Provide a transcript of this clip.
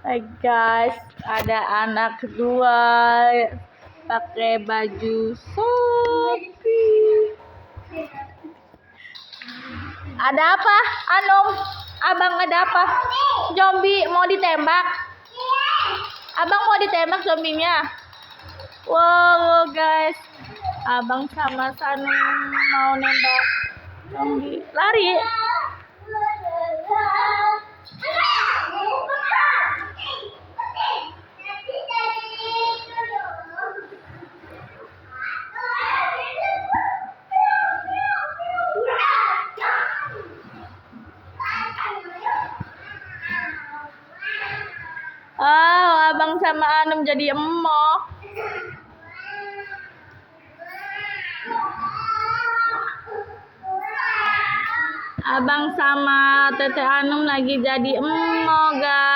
Hai guys, ada anak dua pakai baju Shopee. Ada apa, Anum? Abang ada apa? Zombie mau ditembak? Abang mau ditembak zombinya? Wow guys, abang sama Sanum mau nembak zombie. Lari. Oh, abang sama Anum jadi emoh. Abang sama Tete Anum lagi jadi emoh, guys.